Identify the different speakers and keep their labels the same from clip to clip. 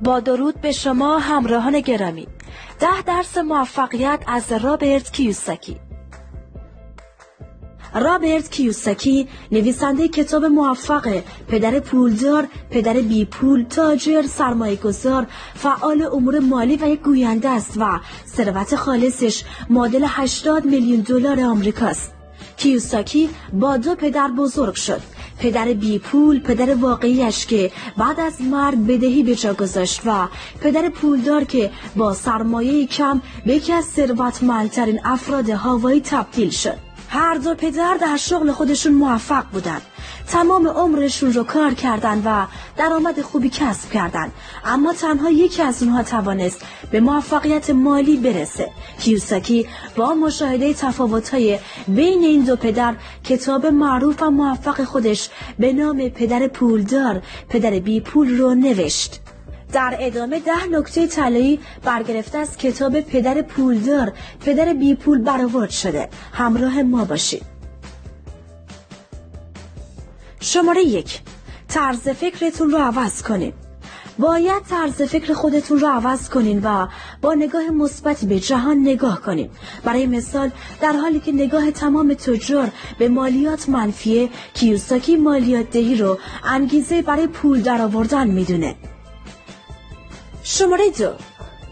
Speaker 1: با درود به شما همراهان گرامی. 10 درس موفقیت از رابرت کیوساکی. رابرت کیوساکی نویسنده کتاب موفق، پدر پولدار، پدر بی پول، تاجر، سرمایه‌گذار، فعال امور مالی و یک گوینده است و ثروت خالصش معادل 80 میلیون دلار آمریکاست. کیوساکی با 2 پدر بزرگ شد. پدر بی پول، پدر واقعیش که بعد از مرگ بدهی به جا گذاشت و پدر پولدار که با سرمایه کم به یکی از ثروتمندترین افراد هاوایی تبدیل شد. هر 2 پدر در شغل خودشون موفق بودن. تمام عمرشون رو کار کردن و درآمد خوبی کسب کردن، اما تنها یکی از اونها توانست به موفقیت مالی برسه. کیوساکی با مشاهده تفاوت‌های بین این 2 پدر کتاب معروف و موفق خودش به نام پدر پولدار، پدر بی پول رو نوشت. در ادامه 10 نکته طلایی برگرفته از کتاب پدر پولدار، پدر بی پول برآورد شده. همراه ما باشید. شماره 1. طرز فکرتون رو عوض کنین. باید طرز فکر خودتون رو عوض کنین و با نگاه مثبتی به جهان نگاه کنین. برای مثال، در حالی که نگاه تمام تجار به مالیات منفیه، کیوساکی مالیات دهی رو انگیزه برای پول درآوردن میدونه. شماره 2.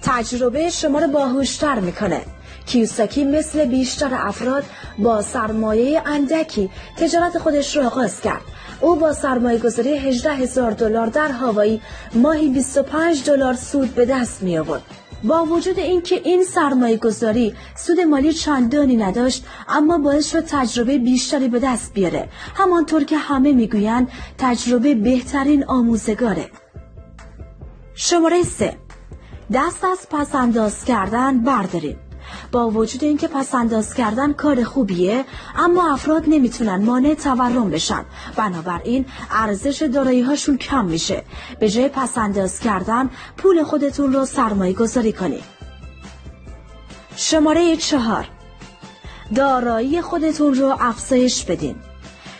Speaker 1: تجربه شما رو باهوشتر میکنه. کیوساکی مثل بیشتر افراد با سرمایه اندکی تجارت خودش رو آغاز کرد. او با سرمایه گذاری 18,000 دلار در هاوایی ماهی 25 دلار سود به دست می آورد. با وجود اینکه این سرمایه گذاری سود مالی چندانی نداشت، اما باعث شد تجربه بیشتری به دست بیاره. همانطور که همه میگویند تجربه بهترین آموزگاره. شماره 3. دست از پس‌انداز کردن بردارید. با وجود اینکه پس‌انداز کردن کار خوبیه، اما افراد نمیتونن مانع تورم بشن. بنابراین ارزش دارایی‌هاشون کم میشه. به جای پس‌انداز کردن، پول خودتون رو سرمایه‌گذاری کنید. شماره 4. دارایی خودتون رو افزایش بدین.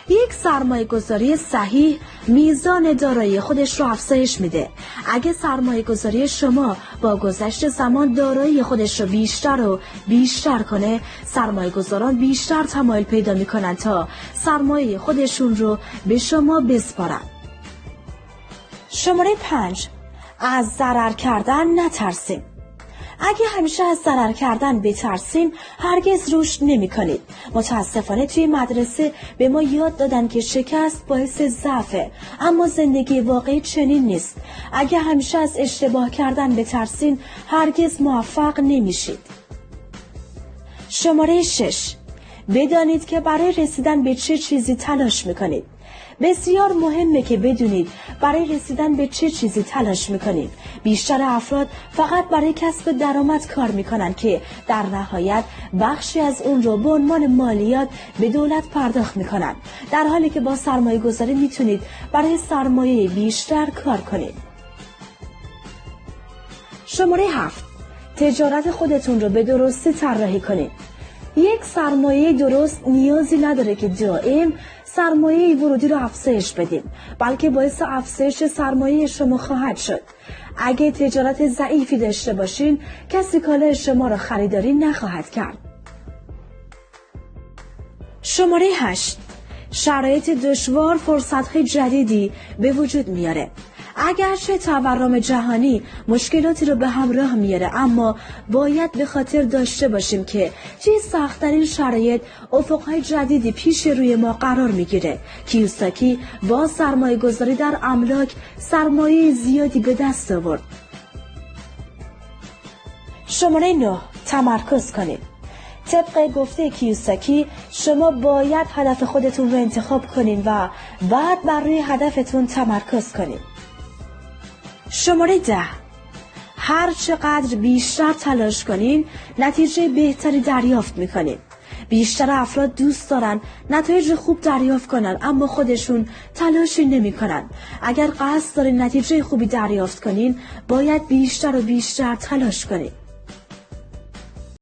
Speaker 1: یک سرمایه گذاری صحیح میزان دارایی خودش رو افزایش میده. اگه سرمایه گذاری شما با گذشت زمان دارایی خودش رو بیشتر و بیشتر کنه، سرمایه گذاران بیشتر تمایل پیدا میکنن تا سرمایه خودشون رو به شما بسپارن. شماره 5. از ضرر کردن نترسیم. اگه همیشه از ضرر کردن بترسیم، هرگز رشد نمی‌کنید. متاسفانه توی مدرسه به ما یاد دادن که شکست باعث ضعفه، اما زندگی واقعی چنین نیست. اگه همیشه از اشتباه کردن بترسین، هرگز موفق نمیشید. شماره 6. بدانید که برای رسیدن به چه چیزی تلاش می‌کنید. بسیار مهمه که بدونید برای رسیدن به چه چیزی تلاش میکنید. بیشتر افراد فقط برای کسب درآمد کار میکنن که در نهایت بخشی از اون رو به عنوان مالیات به دولت پرداخت میکنن، در حالی که با سرمایه گذاری میتونید برای سرمایه بیشتر کار کنید. شماره 7. تجارت خودتون رو به درستی طراحی کنید. یک سرمایه درست نیازی نداره که دائم سرمایه ورودی رو افزایش بدین، بلکه باعث افزایش سرمایه شما خواهد شد. اگه تجارت ضعیفی داشته باشین، کسی کالای شما رو خریداری نخواهد کرد. شماره 8. شرایط دشوار فرصت‌های جدیدی به وجود میاره. اگرچه تورم جهانی مشکلاتی رو به همراه میاره، اما باید به خاطر داشته باشیم که توی سخت‌ترین شرایط افق‌های جدیدی پیش روی ما قرار میگیره. کیوساکی با سرمایه گذاری در املاک سرمایه زیادی به دست آورد. شماره 9. تمرکز کنید. طبق گفته کیوساکی، شما باید هدف خودتون رو انتخاب کنین و بعد بر روی هدفتون تمرکز کنین. شماره 10. هر چقدر بیشتر تلاش کنین، نتیجه بهتری دریافت میکنین. بیشتر افراد دوست دارن نتایج خوب دریافت کنن، اما خودشون تلاشی نمی کنن. اگر قصد دارین نتیجه خوبی دریافت کنین، باید بیشتر و بیشتر تلاش کنین.